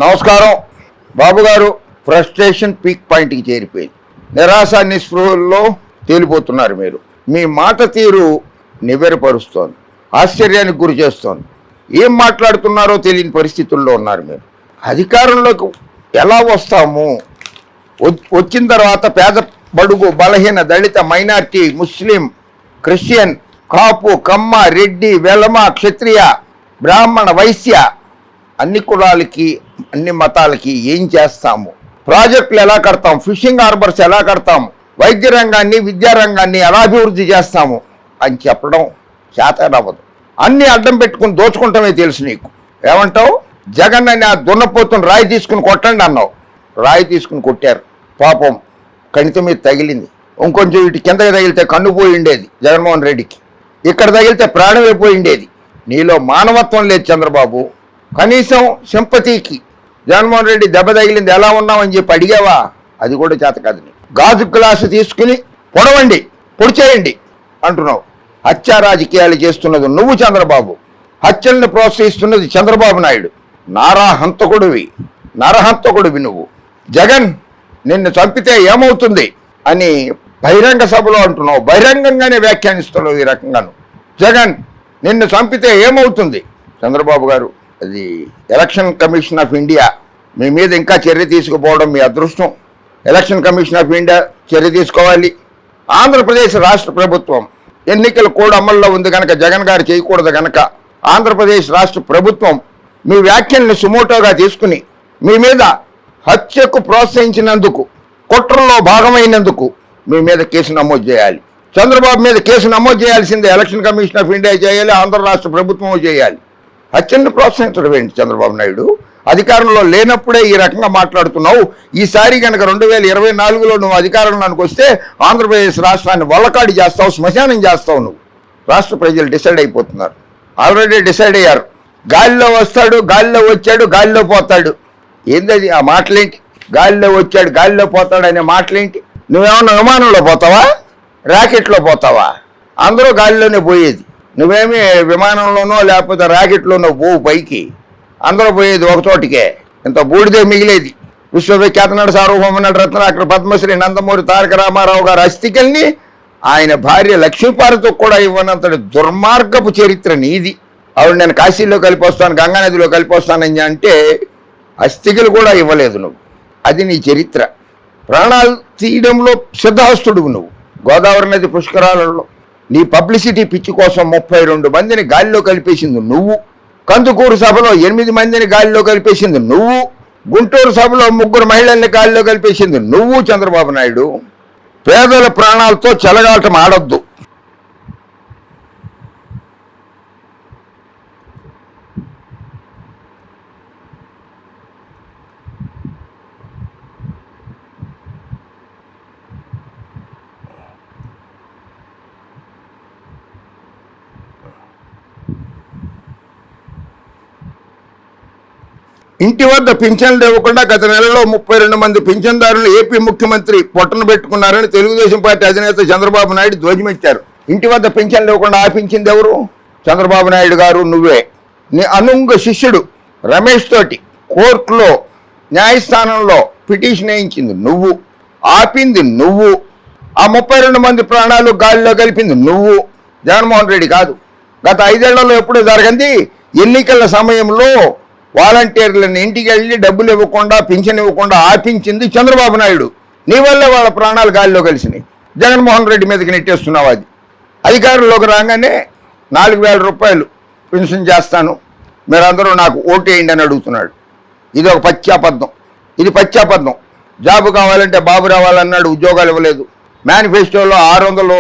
నమస్కారం బాబు గారు. Frustration peak పాయింట్కి చేరిపోయింది. నిరాశ నిస్పృహల్లో తేలిపోతున్నారు మీరు. మీ మాట తీరు నివ్వెరపరుస్తోంది, ఆశ్చర్యానికి గురి చేస్తోంది. ఏం మాట్లాడుతున్నారో తెలియని పరిస్థితుల్లో ఉన్నారు మీరు. అధికారంలోకి ఎలా వస్తాము, వచ్చిన తర్వాత పేద బడుగు బలహీన దళిత మైనార్టీ ముస్లిం క్రిస్టియన్ కాపు కమ్మ రెడ్డి వెలమ క్షత్రియ బ్రాహ్మణ వైశ్య అన్ని కులాలకి అన్ని మతాలకి ఏం చేస్తాము, ప్రాజెక్టులు ఎలా కడతాం, ఫిషింగ్ హార్బర్స్ ఎలా కడతాము, వైద్య రంగాన్ని విద్యారంగాన్ని ఎలా అభివృద్ధి చేస్తాము అని చెప్పడం చేతనవ్వదు. అన్ని అడ్డం పెట్టుకుని దోచుకుంటామే తెలుసు నీకు. ఏమంటావు? జగన్ అని ఆ దున్నపోతుని రాయి తీసుకుని కొట్టండి అన్నావు. రాయి తీసుకుని కొట్టారు. పాపం కణిత మీద తగిలింది. ఇంకొంచెం ఇటు కిందకి తగిలితే కన్ను పోయి ఉండేది జగన్మోహన్ రెడ్డికి. ఇక్కడ తగిలితే ప్రాణం అయిపోయి ఉండేది. నీలో మానవత్వం లేదు చంద్రబాబు. కనీసం సింపతికి జగన్మోహన్ రెడ్డి దెబ్బ తగిలింది ఎలా ఉన్నామని చెప్పి అడిగావా? అది కూడా చేత కాదు. గాజు గ్లాసు తీసుకుని పొడి చేయండి అంటున్నావు. హత్యా రాజకీయాలు చేస్తున్నది నువ్వు చంద్రబాబు. హత్యల్ని ప్రోత్సహిస్తున్నది చంద్రబాబు నాయుడు. నరహంతకుడివి నువ్వు. జగన్ నిన్ను చంపితే ఏమవుతుంది అని బహిరంగ సభలో అంటున్నావు. బహిరంగంగానే వ్యాఖ్యానిస్తున్నావు ఈ రకంగాను. జగన్ నిన్ను చంపితే ఏమవుతుంది? చంద్రబాబు గారు, అది ఎలక్షన్ కమిషన్ ఆఫ్ ఇండియా మీ మీద ఇంకా చర్య తీసుకుపోవడం మీ అదృష్టం. ఎలక్షన్ కమిషన్ ఆఫ్ ఇండియా చర్య తీసుకోవాలి. ఆంధ్రప్రదేశ్ రాష్ట్ర ప్రభుత్వం ఎన్నికల కోడ్ అమల్లో ఉంది కనుక జగన్ గారు చేయకూడదు కనుక ఆంధ్రప్రదేశ్ రాష్ట్ర ప్రభుత్వం మీ వ్యాఖ్యల్ని సుమోటోగా తీసుకుని మీ మీద హత్యకు ప్రోత్సహించినందుకు, కుట్రలో భాగమైనందుకు మీ మీద కేసు నమోదు చేయాలి. చంద్రబాబు మీద కేసు నమోదు చేయాల్సిందే ఎలక్షన్ కమిషన్ ఆఫ్ ఇండియా చేయాలి, ఆంధ్ర రాష్ట్ర ప్రభుత్వం చేయాలి. హత్యను ప్రోత్సహించడం ఏంటి చంద్రబాబు నాయుడు? అధికారంలో లేనప్పుడే ఈ రకంగా మాట్లాడుతున్నావు. ఈసారి కనుక 2024లో నువ్వు అధికారంలోకి వస్తే ఆంధ్రప్రదేశ్ రాష్ట్రాన్ని వల్లకాడి చేస్తావు, శ్మశానం చేస్తావు. నువ్వు రాష్ట్ర ప్రజలు డిసైడ్ అయిపోతున్నారు, ఆల్రెడీ డిసైడ్ అయ్యారు. గాలిలో వస్తాడు, గాలిలో వచ్చాడు, గాలిలో పోతాడు. ఏంటది ఆ మాటలేంటి? గాలిలో వచ్చాడు, గాలిలో పోతాడు అనే మాటలేంటి? నువ్వేమన్నా విమానంలో పోతావా, ర్యాకెట్లో పోతావా? అందరూ గాలిలోనే పోయేది. నువ్వేమి విమానంలోనో లేకపోతే ర్యాకెట్లోనో పోవు పైకి. అందరూ పోయేది ఒక చోటికే. ఇంత బూడిదే మిగిలేది. విశ్వవిఖ్యాత నట సార్వభౌమ నట రత్నాకర్ పద్మశ్రీ నందమూరి తారక రామారావు గారి అస్థికల్ని ఆయన భార్య లక్ష్మీపార్వతితో కూడా ఇవ్వనంతటి దుర్మార్గపు చరిత్ర నీది. ఆవిడ నేను కాశీలో కలిపొస్తాను, గంగానదిలో కలిపొస్తానని అంటే అస్థికలు కూడా ఇవ్వలేదు నువ్వు. అది నీ చరిత్ర. ప్రాణాలు తీయడంలో సిద్ధహస్తుడువు నువ్వు. గోదావరి నది పుష్కరాలలో నీ పబ్లిసిటీ పిచ్చి కోసం 32 మందిని గాలిలో కలిపేసింది నువ్వు. కందుకూరు సభలో 8 మందిని గాలిలో కలిపేసింది నువ్వు. గుంటూరు సభలో 3 మహిళల్ని గాలిలో కలిపేసింది నువ్వు. చంద్రబాబు నాయుడు, పేదల ప్రాణాలతో చెలగాటం ఆడొద్దు. ఇంటి వద్ద పింఛన్లు ఇవ్వకుండా గత నెలలో 32 మంది పింఛన్దారులు ఏపీ ముఖ్యమంత్రి పొట్టను పెట్టుకున్నారని తెలుగుదేశం పార్టీ అధినేత చంద్రబాబు నాయుడు ధ్వజమెత్తారు. ఇంటి వద్ద పింఛన్లు ఇవ్వకుండా ఆపించింది ఎవరు? చంద్రబాబు నాయుడు గారు, నువ్వే. నీ అనుంగ శిష్యుడు రమేష్ తోటి కోర్టులో న్యాయస్థానంలో పిటిషన్ వేయించింది నువ్వు. ఆపింది నువ్వు. ఆ 32 మంది ప్రాణాలు గాలిలో కలిపింది నువ్వు, జగన్మోహన్ రెడ్డి కాదు. గత 5 ఏళ్లలో ఎప్పుడూ జరగంది. ఎన్నికల సమయంలో వాలంటీర్లను ఇంటికి వెళ్ళి డబ్బులు ఇవ్వకుండా, పింఛన్ ఇవ్వకుండా ఆపించింది చంద్రబాబు నాయుడు. నీ వల్లే వాళ్ళ ప్రాణాలు గాలిలో కలిసినాయి. జగన్మోహన్ రెడ్డి మీదకి నెట్టేస్తున్నావు. అది అధికారంలోకి రాగానే 4,000 రూపాయలు పెన్షన్ చేస్తాను, మీరందరూ నాకు ఓటేయండి అని అడుగుతున్నాడు. ఇది ఒక పచ్చాబద్ధం. ఇది పచ్చాబద్ధం. జాబు కావాలంటే బాబు రావాలన్నాడు, ఉద్యోగాలు ఇవ్వలేదు. మేనిఫెస్టోలో 600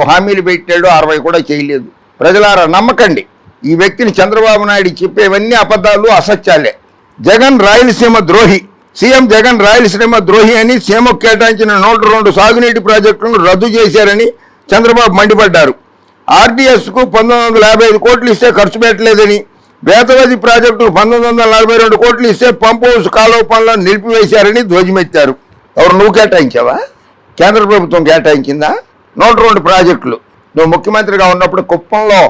హామీలు పెట్టాడు, 60 కూడా చేయలేదు. ప్రజలారా నమ్మకండి. ఈ వ్యక్తిని చంద్రబాబు నాయుడు చెప్పేవన్నీ అబద్ధాలు, అసత్యాలే. జగన్ రాయలసీమ ద్రోహి. సీఎం జగన్ రాయలసీమ ద్రోహి అని సీఎంకు కేటాయించిన 102 సాగునీటి ప్రాజెక్టులను రద్దు చేశారని చంద్రబాబు మండిపడ్డారు. ఆర్డీఎస్కు 1955 కోట్లు ఇస్తే ఖర్చు పెట్టలేదని, వేతవది ప్రాజెక్టుకు 1942 కోట్లు ఇస్తే పంప్ హౌస్ కాలువ పనులను నిలిపివేశారని ధ్వజమెత్తారు. ఎవరు? నువ్వు కేటాయించావా? కేంద్ర ప్రభుత్వం కేటాయించిందా? 102 ప్రాజెక్టులు. నువ్వు ముఖ్యమంత్రిగా ఉన్నప్పుడు కుప్పంలో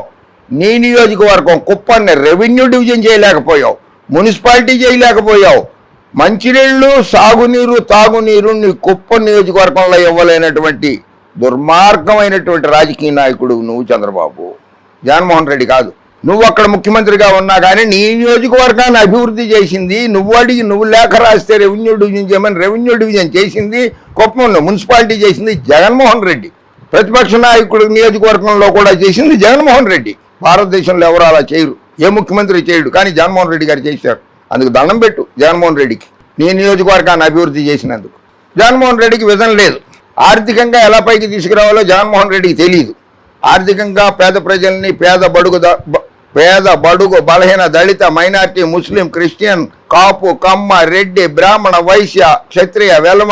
నీ నియోజకవర్గం కుప్పాన్ని రెవెన్యూ డివిజన్ చేయలేకపోయావు. మున్సిపాలిటీ చేయలేకపోయావు. మంచినీళ్లు, సాగునీరు, తాగునీరు నీ కుప్పం నియోజకవర్గంలో ఇవ్వలేనటువంటి దుర్మార్గమైనటువంటి రాజకీయ నాయకుడు నువ్వు చంద్రబాబు. జగన్మోహన్ రెడ్డి కాదు. నువ్వు అక్కడ ముఖ్యమంత్రిగా ఉన్నా కానీ నీ నియోజకవర్గాన్ని అభివృద్ధి చేసింది, నువ్వు అడిగి నువ్వు లేఖ రాస్తే రెవెన్యూ డివిజన్ చేయమని రెవెన్యూ డివిజన్ చేసింది, కుప్పంలో మున్సిపాలిటీ చేసింది జగన్మోహన్ రెడ్డి. ప్రతిపక్ష నాయకుడు నియోజకవర్గంలో కూడా చేసింది జగన్మోహన్ రెడ్డి. భారతదేశంలో ఎవరు అలా చేయరు, ఏ ముఖ్యమంత్రి చేయడు, కానీ జగన్మోహన్ రెడ్డి గారు చేశారు. అందుకు దండం పెట్టు జగన్మోహన్ రెడ్డికి, నీ నియోజకవర్గాన్ని అభివృద్ధి చేసినందుకు. జగన్మోహన్ రెడ్డికి విజన్ లేదు. ఆర్థికంగా ఎలా పైకి తీసుకురావాలో జగన్మోహన్ రెడ్డికి తెలియదు. ఆర్థికంగా పేద ప్రజల్ని, పేద బడుగు బలహీన దళిత మైనార్టీ, ముస్లిం, క్రిస్టియన్, కాపు, కమ్మ, రెడ్డి, బ్రాహ్మణ, వైశ్య, క్షత్రియ, వెలమ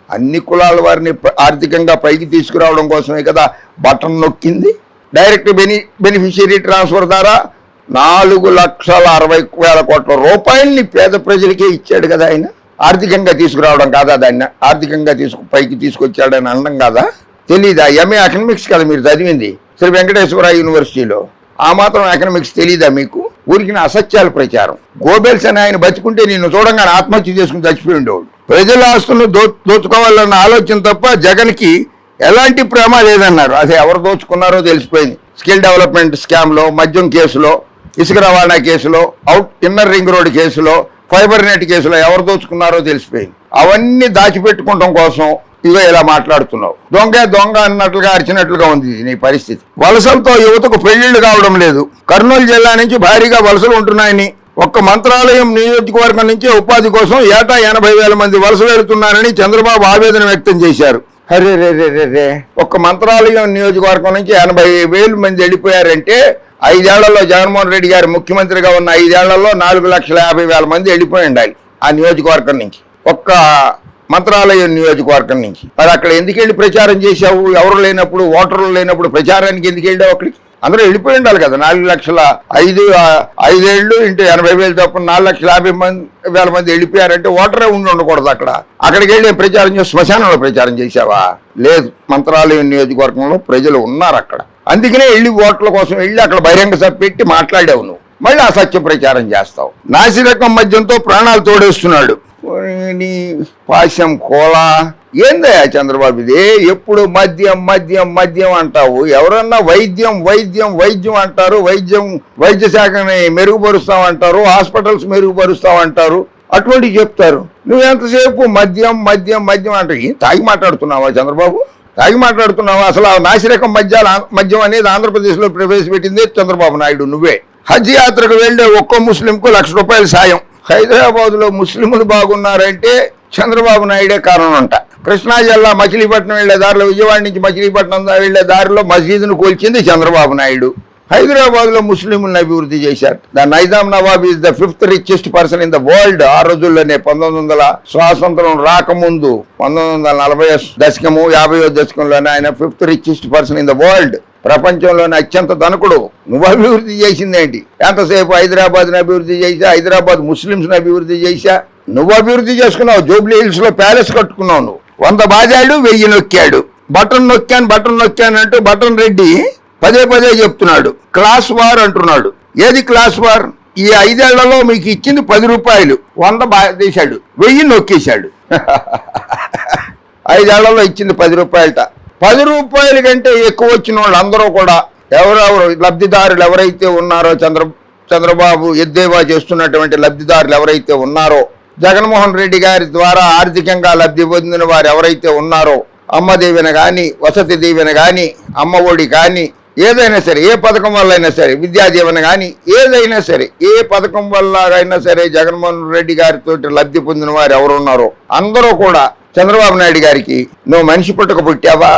అన్ని కులాల వారిని ఆర్థికంగా పైకి తీసుకురావడం కోసమే కదా బటన్ నొక్కింది. డైరెక్ట్ బెనిఫిషియరీ ట్రాన్స్ఫర్ ద్వారా 4,60,000 కోట్ల రూపాయల్ని పేద ప్రజలకే ఇచ్చాడు కదా ఆయన. ఆర్థికంగా తీసుకురావడం కాదా దాన్ని? ఆర్థికంగా పైకి తీసుకొచ్చాడని అనడం కాదా? తెలీదా? ఎంఏ ఎకనామిక్స్ కదా మీరు చదివింది శ్రీ వెంకటేశ్వర యూనివర్సిటీలో. ఆ మాత్రం ఎకనామిక్స్ తెలీదా మీకు? ఊరికి అసత్యాల ప్రచారం. గోబెల్స్ అని ఆయన బతికుంటే నిన్ను చూడంగానే ఆత్మహత్య చేసుకుని చచ్చిపోయి ఉండేవాడు. ప్రజల ఆస్తులను దోచుకోవాలన్న ఆలోచన తప్ప జగన్కి ఎలాంటి ప్రేమ లేదన్నారు. అదే ఎవరు దోచుకున్నారో తెలిసిపోయింది. స్కిల్ డెవలప్మెంట్ స్కామ్లో, మద్యం కేసులో, ఇసుక రవాణా కేసులో, ఇన్నర్ రింగ్ రోడ్ కేసులో, ఫైబర్ నెట్ కేసులో ఎవరు దోచుకున్నారో తెలిసిపోయింది. అవన్నీ దాచిపెట్టుకోవడం కోసం ఇగో ఇలా మాట్లాడుతున్నావు. దొంగ అన్నట్లుగా అరిచినట్లుగా ఉంది నీ పరిస్థితి. వలసలతో యువతకు పెళ్లిళ్లు కావడం లేదు. కర్నూలు జిల్లా నుంచి భారీగా వలసలు ఉంటున్నాయని, ఒక్క మంత్రాలయం నియోజకవర్గం నుంచి ఉపాధి కోసం ఏటా 80,000 మంది వలస వెళుతున్నారని చంద్రబాబు ఆవేదన వ్యక్తం చేశారు. అరే ఒక్క మంత్రాలయం నియోజకవర్గం నుంచి 80,000 మంది వెళ్ళిపోయారంటే 5 ఏళ్లలో జగన్మోహన్ రెడ్డి గారు ముఖ్యమంత్రిగా ఉన్న 5 ఏళ్లలో 4,50,000 మంది వెళ్ళిపోయి ఉండాలి ఆ నియోజకవర్గం నుంచి, ఒక్క మంత్రాలయం నియోజకవర్గం నుంచి. మరి అక్కడ ఎందుకు వెళ్ళి ప్రచారం చేశావు? ఎవరు లేనప్పుడు, ఓటర్లు లేనప్పుడు ప్రచారానికి ఎందుకు వెళ్ళావు అక్కడికి? అందరూ వెళ్ళిపోయి ఉండాలి కదా. 4,05,000 ఇంటూ 80,000 తప్ప 4,50,000 మంది వెళ్ళిపోయారంటే ఓటరే ఉండకూడదు అక్కడ. అక్కడికి వెళ్ళి ప్రచారం చేసి శ్మశానంలో ప్రచారం చేశావా? లేదు, మంత్రాలయం నియోజకవర్గంలో ప్రజలు ఉన్నారు అక్కడ. అందుకనే వెళ్ళి ఓట్ల కోసం వెళ్ళి అక్కడ బహిరంగ సభ పెట్టి మాట్లాడావు నువ్వు. మళ్ళీ అసత్య ప్రచారం చేస్తావు. నాసిరకం మద్యంతో ప్రాణాలు తోడేస్తున్నాడు. నీ పాశం కోలా ఏందయ్యా చంద్రబాబు ఇది? ఎప్పుడు మద్యం మద్యం మద్యం అంటావు. ఎవరన్నా వైద్యం వైద్యం వైద్యం అంటారు, వైద్య శాఖని మెరుగుపరుస్తామంటారు, హాస్పిటల్స్ మెరుగుపరుస్తామంటారు, అటువంటివి చెప్తారు. నువ్వెంతసేపు మద్యం మద్యం మద్యం అంటావు. తాగి మాట్లాడుతున్నావా చంద్రబాబు? తాగి మాట్లాడుతున్నావా? అసలు ఆ నాసిరకం మద్యం అనేది ఆంధ్రప్రదేశ్లో ప్రవేశపెట్టింది చంద్రబాబు నాయుడు, నువ్వే. హజ్ యాత్రకు వెళ్లే ఒక్కో ముస్లింకు ₹1,00,000 సాయం. హైదరాబాద్లో ముస్లింలు బాగున్నారంటే చంద్రబాబు నాయుడే కారణం అంట. కృష్ణా జిల్లా మచిలీపట్నం వెళ్లే దారిలో, విజయవాడ నుంచి మచిలీపట్నం వెళ్లే దారిలో మసీదును కూల్చింది చంద్రబాబు నాయుడు. హైదరాబాద్లో ముస్లింలను అభివృద్ధి చేశారు. The Nizam Nawab is the 5th richest person in the world. ఆ రోజుల్లోనే 1900 స్వాతంత్రం రాకముందు 1940 దశకము 50వ దశకంలోనే ఆయన 5th richest person in the world. ప్రపంచంలోనే అత్యంత ధనకుడు. నువ్వు అభివృద్ధి చేసిందేంటి? ఎంతసేపు హైదరాబాద్ని అభివృద్ధి చేశా, హైదరాబాద్ ముస్లింస్ని అభివృద్ధి చేశా. నువ్వు అభివృద్ధి చేసుకున్నావు. జూబ్లీ హిల్స్ లో ప్యాలెస్ కట్టుకున్నావు. నువ్వు 100 బాజాడు, 1000 నొక్కాడు. బటన్ నొక్కాను అంటూ బటన్ రెడ్డి పదే చెప్తున్నాడు. క్లాస్ వార్ అంటున్నాడు. ఏది క్లాస్ వార్? ఈ 5 ఏళ్లలో మీకు ఇచ్చింది ₹10, 100 బాధేశాడు, 1000 నొక్కేశాడు. 5 ఏళ్లలో ఇచ్చింది ₹10. ₹10 కంటే ఎక్కువ వచ్చిన వాళ్ళు అందరూ కూడా ఎవరెవరు లబ్ధిదారులు ఎవరైతే ఉన్నారో, చంద్రబాబు ఎద్దేవా చేస్తున్నటువంటి లబ్ధిదారులు ఎవరైతే ఉన్నారో, జగన్మోహన్ రెడ్డి గారి ద్వారా ఆర్థికంగా లబ్ధి పొందిన వారు ఎవరైతే ఉన్నారో, అమ్మ దీవెన కానీ, వసతి దీవెన కానీ, అమ్మ ఒడి కానీ, ఏదైనా సరే, ఏ పథకం వల్ల అయినా సరే, విద్యా దీవెన కానీ, ఏదైనా సరే, ఏ పథకం వల్ల అయినా సరే జగన్మోహన్ రెడ్డి గారితో లబ్ధి పొందిన వారు ఎవరు ఉన్నారో అందరూ కూడా చంద్రబాబు నాయుడు గారికి నువ్వు మనిషి పుట్టక పుట్టావా,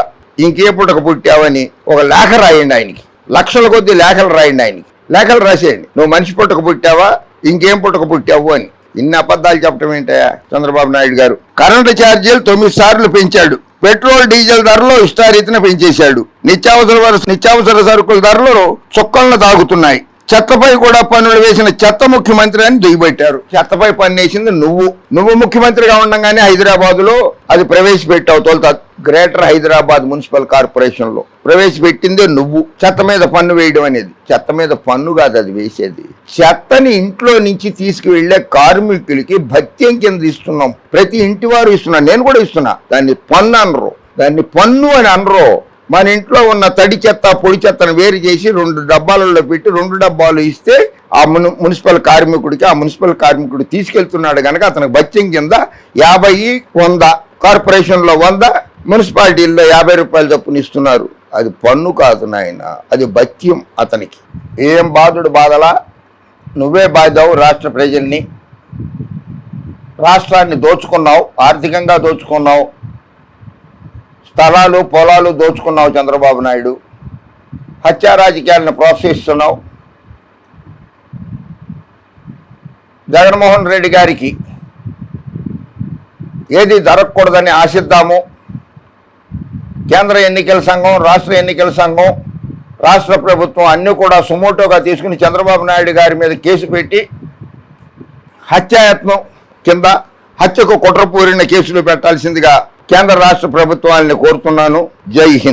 ఇంకే పుట్టక పుట్టావని ఒక లేఖ రాయండి ఆయనకి. లక్షల కొద్ది లేఖలు రాయండి ఆయనకి. లేఖలు రాసేయండి. నువ్వు మనిషి పుట్టక పుట్టావా, ఇంకేం పుట్టక పుట్టావు అని. ఇన్ని అబద్ధాలు చెప్పడం ఏంటయ్యా చంద్రబాబు నాయుడు గారు? కరెంటు ఛార్జీలు 9 సార్లు పెంచాడు. పెట్రోల్ డీజిల్ ధరలు ఇష్టారీతిన పెంచేశాడు. నిత్యావసర సరుకుల ధరలు చుక్కలను తాగుతున్నాయి. చెత్తపై కూడా పన్నులు వేసిన చెత్త ముఖ్యమంత్రి అని దిగిపెట్టారు. చెత్తపై పన్ను వేసింది నువ్వు ముఖ్యమంత్రిగా ఉండగానే హైదరాబాద్ లో అది ప్రవేశపెట్టావు. తొలుత గ్రేటర్ హైదరాబాద్ మున్సిపల్ కార్పొరేషన్ లో ప్రవేశపెట్టిందే నువ్వు. చెత్త మీద పన్ను వేయడం అనేది. చెత్త మీద పన్ను కాదు అది వేసేది. చెత్తని ఇంట్లో నుంచి తీసుకువెళ్లే కార్మికులకి భత్యం కింద ఇస్తున్నాం. ప్రతి ఇంటి వారు ఇస్తున్నారు, నేను కూడా ఇస్తున్నా. దాన్ని పన్ను అనరు, దాన్ని పన్ను అని అనరు. మన ఇంట్లో ఉన్న తడి చెత్త పొడి చెత్తను వేరు చేసి 2 డబ్బాలలో పెట్టి 2 డబ్బాలు ఇస్తే ఆ మున్సిపల్ కార్మికుడు తీసుకెళ్తున్నాడు కనుక అతనికి భత్యం కింద 50-100, కార్పొరేషన్లో 100, మున్సిపాలిటీల్లో 50 రూపాయలు చొప్పున ఇస్తున్నారు. అది పన్ను కాదు నాయన, అది భత్యం అతనికి. ఏం బాధలా? నువ్వే బాధావు రాష్ట్ర ప్రజల్ని. రాష్ట్రాన్ని దోచుకున్నావు, ఆర్థికంగా దోచుకున్నావు, స్థలాలు పొలాలు దోచుకున్నావు. చంద్రబాబు నాయుడు హత్యా రాజకీయాలను ప్రోత్సహిస్తున్నావు. జగన్మోహన్ రెడ్డి గారికి ఏది జరగకూడదని ఆశిద్దాము. కేంద్ర ఎన్నికల సంఘం, రాష్ట్ర ఎన్నికల సంఘం, రాష్ట్ర ప్రభుత్వం అన్నీ కూడా సుమోటోగా తీసుకుని చంద్రబాబు నాయుడు గారి మీద కేసు పెట్టి హత్యాయత్నం కింద హత్యకు కుట్రపూరిన కేసులు పెట్టాల్సిందిగా కేంద్ర రాష్ట్ర ప్రభుత్వాలను కోరుతున్నాను. జై హింద్.